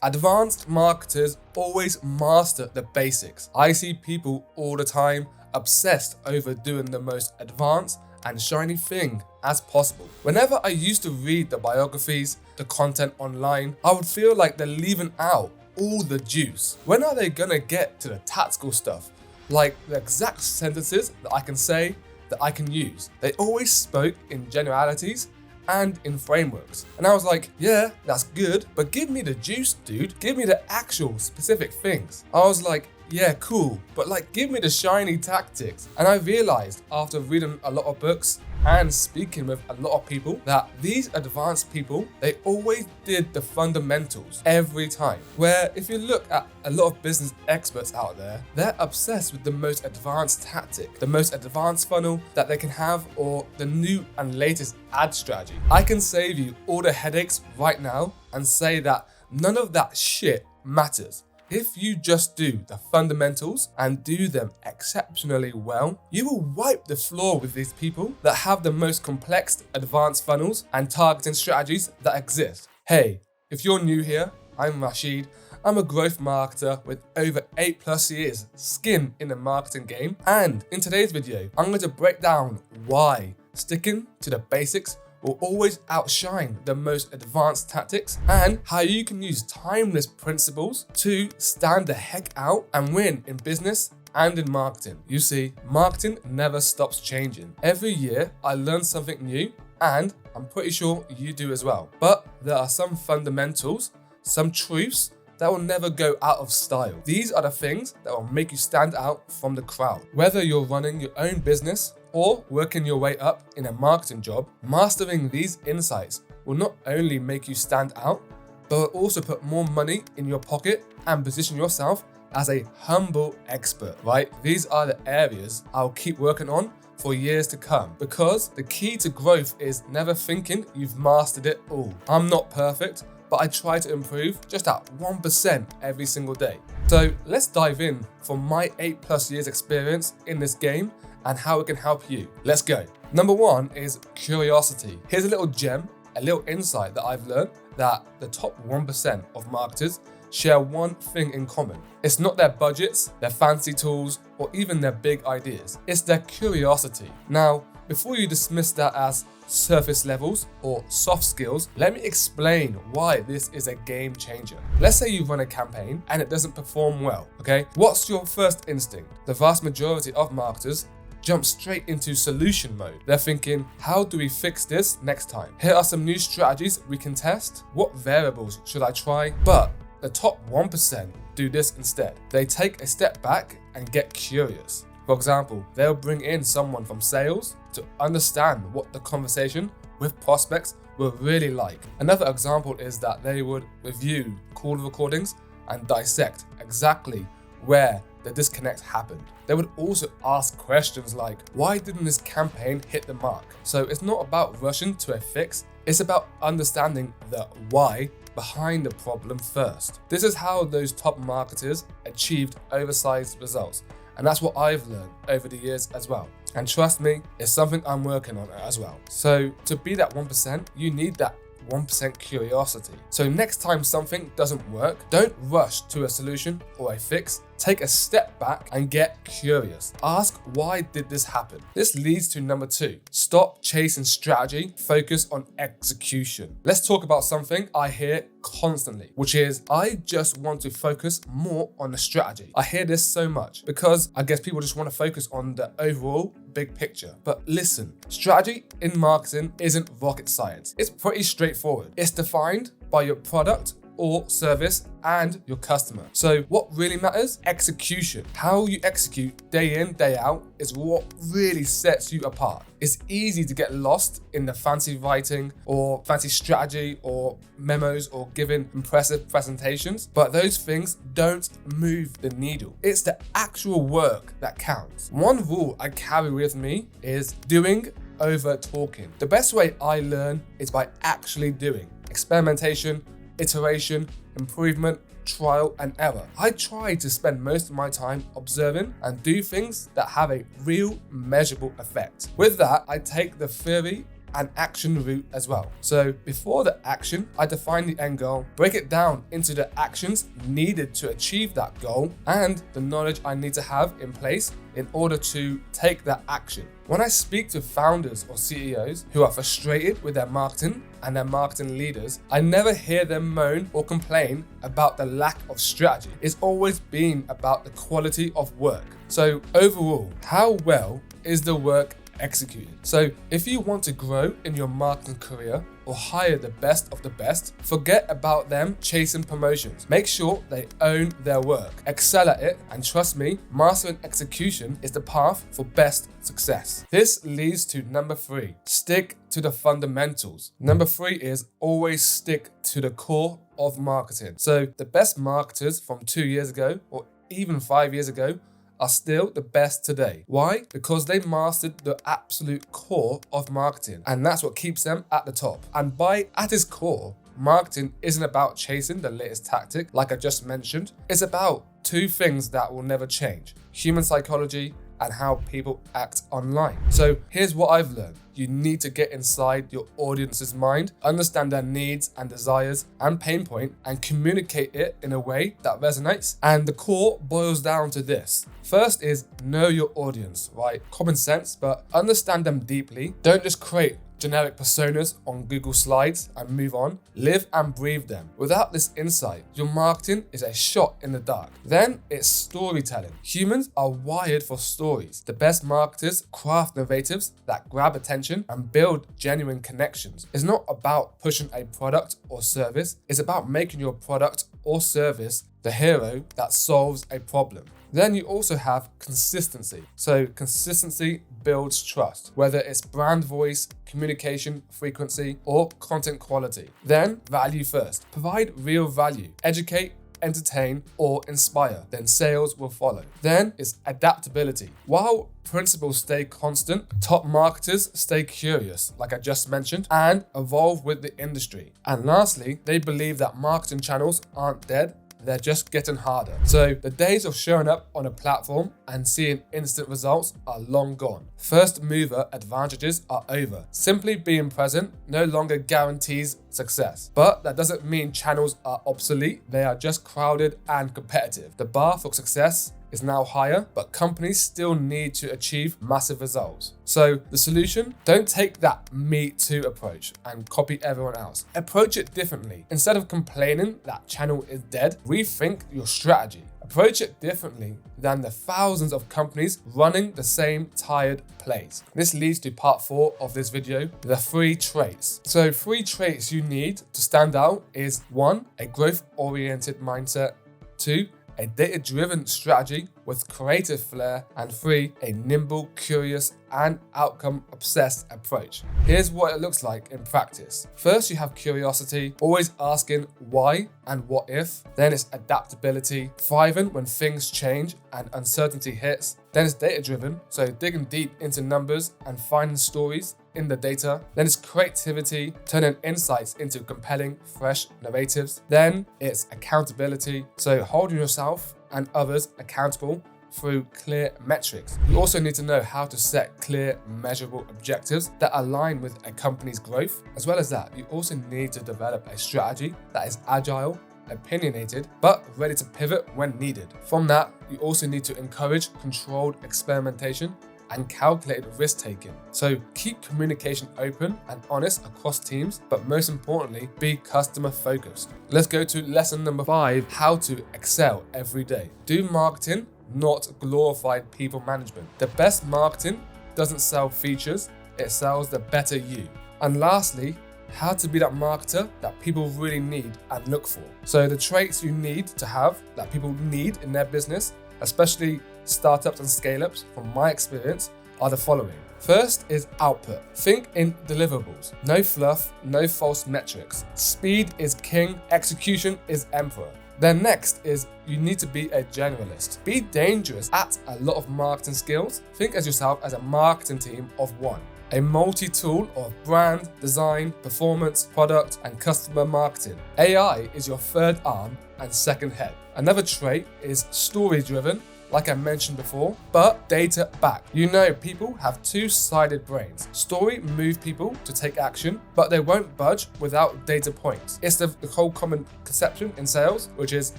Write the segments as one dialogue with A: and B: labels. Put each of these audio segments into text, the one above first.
A: Advanced marketers always master the basics. I see people all the time obsessed over doing the most advanced and shiny thing as possible. Whenever I used to read the biographies, the content online, I would feel like they're leaving out all the juice. When are they gonna get to the tactical stuff? Like the exact sentences that I can say, that I can use. They always spoke in generalities and in frameworks. And I was like, yeah, that's good, but give me the juice, dude. Give me the actual specific things. I was like, yeah, cool, but like give me the shiny tactics. And I realized after reading a lot of books and speaking with a lot of people that these advanced people, they always did the fundamentals every time. Where if you look at a lot of business experts out there, they're obsessed with the most advanced tactic, the most advanced funnel that they can have, or the new and latest ad strategy. I can save you all the headaches right now and say that none of that shit matters. If you just do the fundamentals and do them exceptionally well, you will wipe the floor with these people that have the most complex advanced funnels and targeting strategies that exist. Hey, if you're new here, I'm Rashid. I'm a growth marketer with over 8+ years skin in the marketing game. And in today's video, I'm going to break down why sticking to the basics will always outshine the most advanced tactics, and how you can use timeless principles to stand the heck out and win in business and in marketing. You see, marketing never stops changing. Every year I learn something new, and I'm pretty sure you do as well. But there are some fundamentals, some truths that will never go out of style. These are the things that will make you stand out from the crowd. Whether you're running your own business or working your way up in a marketing job, mastering these insights will not only make you stand out, but will also put more money in your pocket and position yourself as a humble expert, right? These are the areas I'll keep working on for years to come, because the key to growth is never thinking you've mastered it all. I'm not perfect, but I try to improve just at 1% every single day. So let's dive in from my 8+ years experience in this game and how it can help you. Let's go. Number 1 is curiosity. Here's a little gem, a little insight that I've learned, that the top 1% of marketers share one thing in common. It's not their budgets, their fancy tools, or even their big ideas. It's their curiosity. Now, before you dismiss that as surface levels or soft skills, let me explain why this is a game changer. Let's say you run a campaign and it doesn't perform well, okay? What's your first instinct? The vast majority of marketers jump straight into solution mode. They're thinking, how do we fix this next time? Here are some new strategies we can test. What variables should I try? But the top 1% do this instead. They take a step back and get curious. For example, they'll bring in someone from sales to understand what the conversation with prospects will really like. Another example is that they would review call recordings and dissect exactly where the disconnect happened. They would also ask questions like, why didn't this campaign hit the mark? So it's not about rushing to a fix, it's about understanding the why behind the problem first. This is how those top marketers achieved oversized results. And that's what I've learned over the years as well. And trust me, it's something I'm working on as well. So to be that 1%, you need that 1% curiosity. So next time something doesn't work, don't rush to a solution or a fix. Take a step back and get curious. Ask, why did this happen? This leads to number 2. Stop chasing strategy, focus on execution. Let's talk about something I hear constantly, which is, I just want to focus more on the strategy. I hear this so much because I guess people just want to focus on the overall big picture. But listen, strategy in marketing isn't rocket science. It's pretty straightforward. It's defined by your product or service and your customer. So what really matters? Execution. How you execute day in, day out is what really sets you apart. It's easy to get lost in the fancy writing or fancy strategy or memos or giving impressive presentations, but those things don't move the needle. It's the actual work that counts. One rule I carry with me is doing over talking. The best way I learn is by actually doing. Experimentation, iteration, improvement, trial and error. I try to spend most of my time observing and do things that have a real measurable effect. With that, I take the theory an action route as well. So before the action, I define the end goal, break it down into the actions needed to achieve that goal, and the knowledge I need to have in place in order to take that action. When I speak to founders or CEOs who are frustrated with their marketing and their marketing leaders, I never hear them moan or complain about the lack of strategy. It's always been about the quality of work. So overall, how well is the work executed? So if you want to grow in your marketing career or hire the best of the best, forget about them chasing promotions. Make sure they own their work, excel at it, and trust me, mastering execution is the path for best success. This leads to number 3, stick to the fundamentals. Number 3 is always stick to the core of marketing. So the best marketers from 2 years ago or even 5 years ago are still the best today. Why? Because they mastered the absolute core of marketing, and that's what keeps them at the top. And at its core, marketing isn't about chasing the latest tactic like I just mentioned. It's about 2 things that will never change: human psychology and how people act online. So here's what I've learned. You need to get inside your audience's mind, understand their needs and desires and pain point, and communicate it in a way that resonates. And the core boils down to this. First is know your audience, right? Common sense, but understand them deeply. Don't just create generic personas on Google Slides and move on. Live and breathe them. Without this insight, your marketing is a shot in the dark. Then it's storytelling. Humans are wired for stories. The best marketers craft narratives that grab attention and build genuine connections. It's not about pushing a product or service. It's about making your product or service the hero that solves a problem. Then you also have consistency. So consistency builds trust, whether it's brand voice, communication frequency, or content quality. Then value first. Provide real value. Educate, entertain, or inspire. Then sales will follow. Then is adaptability. While principles stay constant, top marketers stay curious, like I just mentioned, and evolve with the industry. And lastly, they believe that marketing channels aren't dead. They're just getting harder. So the days of showing up on a platform and seeing instant results are long gone. First mover advantages are over. Simply being present no longer guarantees success. But that doesn't mean channels are obsolete. They are just crowded and competitive. The bar for success is now higher, but companies still need to achieve massive results. So the solution, don't take that me too approach and copy everyone else. Approach it differently. Instead of complaining that channel is dead, rethink your strategy. Approach it differently than the thousands of companies running the same tired plays. This leads to part 4 of this video, the 3 traits. So 3 traits you need to stand out is 1, a growth-oriented mindset, 2, a data-driven strategy with creative flair, and 3, a nimble, curious, and outcome-obsessed approach. Here's what it looks like in practice. First, you have curiosity, always asking why and what if. Then it's adaptability, thriving when things change and uncertainty hits. Then it's data-driven, so digging deep into numbers and finding stories in the data. Then it's creativity, turning insights into compelling, fresh narratives. Then it's accountability, so holding yourself and others accountable through clear metrics. You also need to know how to set clear, measurable objectives that align with a company's growth. As well as that, you also need to develop a strategy that is agile, opinionated, but ready to pivot when needed. From that, you also need to encourage controlled experimentation and calculated risk-taking. So keep communication open and honest across teams, but most importantly, be customer-focused. Let's go to lesson number 5, how to excel every day. Do marketing, not glorified people management. The best marketing doesn't sell features, it sells the better you. And lastly, how to be that marketer that people really need and look for. So the traits you need to have that people need in their business, especially startups and scale-ups, from my experience, are the following. First is output. Think in deliverables. No fluff, no false metrics. Speed is king, execution is emperor. Then next is you need to be a generalist. Be dangerous at a lot of marketing skills. Think as yourself as a marketing team of one. A multi-tool of brand, design, performance, product, and customer marketing. AI is your third arm and second head. Another trait is story-driven. like I mentioned before, but data backed. You know, people have two-sided brains. Story move people to take action, but they won't budge without data points. It's the whole common conception in sales, which is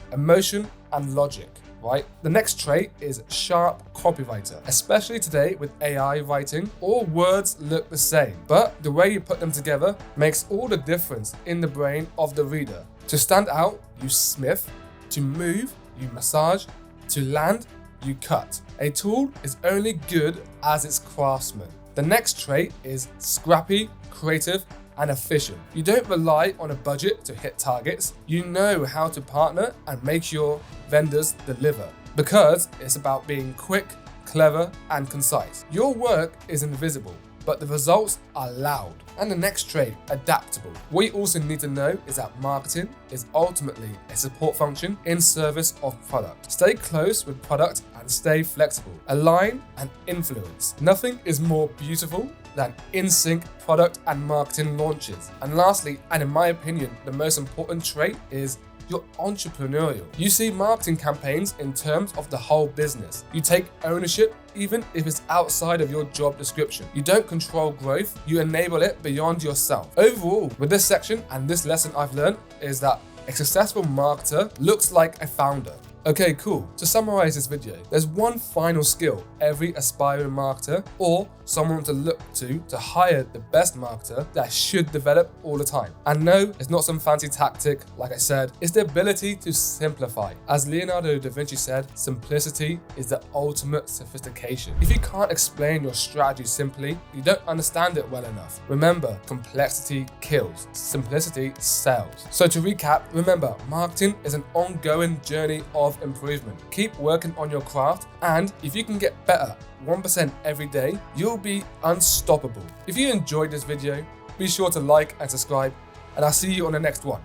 A: emotion and logic. Right? The next trait is sharp copywriter. Especially today with AI writing, all words look the same, but the way you put them together makes all the difference in the brain of the reader. To stand out, you smith. To move, you massage. To land, you cut. A tool is only good as its craftsman. The next trait is scrappy, creative, and efficient. You don't rely on a budget to hit targets. You know how to partner and make your vendors deliver, because it's about being quick, clever, and concise. Your work is invisible, but the results are loud. And the next trait, adaptable. What you also need to know is that marketing is ultimately a support function in service of product. Stay close with product and stay flexible. Align and influence. Nothing is more beautiful than in-sync product and marketing launches. And lastly, and in my opinion, the most important trait is you're entrepreneurial. You see marketing campaigns in terms of the whole business. You take ownership even if it's outside of your job description. You don't control growth, you enable it beyond yourself. Overall, with this section and this lesson I've learned is that a successful marketer looks like a founder. Okay, cool. To summarize this video, there's one final skill every aspiring marketer or someone to look to hire the best marketer that should develop all the time. And no, it's not some fancy tactic, like I said, it's the ability to simplify. As Leonardo da Vinci said, simplicity is the ultimate sophistication. If you can't explain your strategy simply, you don't understand it well enough. Remember, complexity kills, simplicity sells. So to recap, remember, marketing is an ongoing journey of improvement. Keep working on your craft, and if you can get better 1% every day, you'll be unstoppable. If you enjoyed this video, be sure to like and subscribe, and I'll see you on the next one.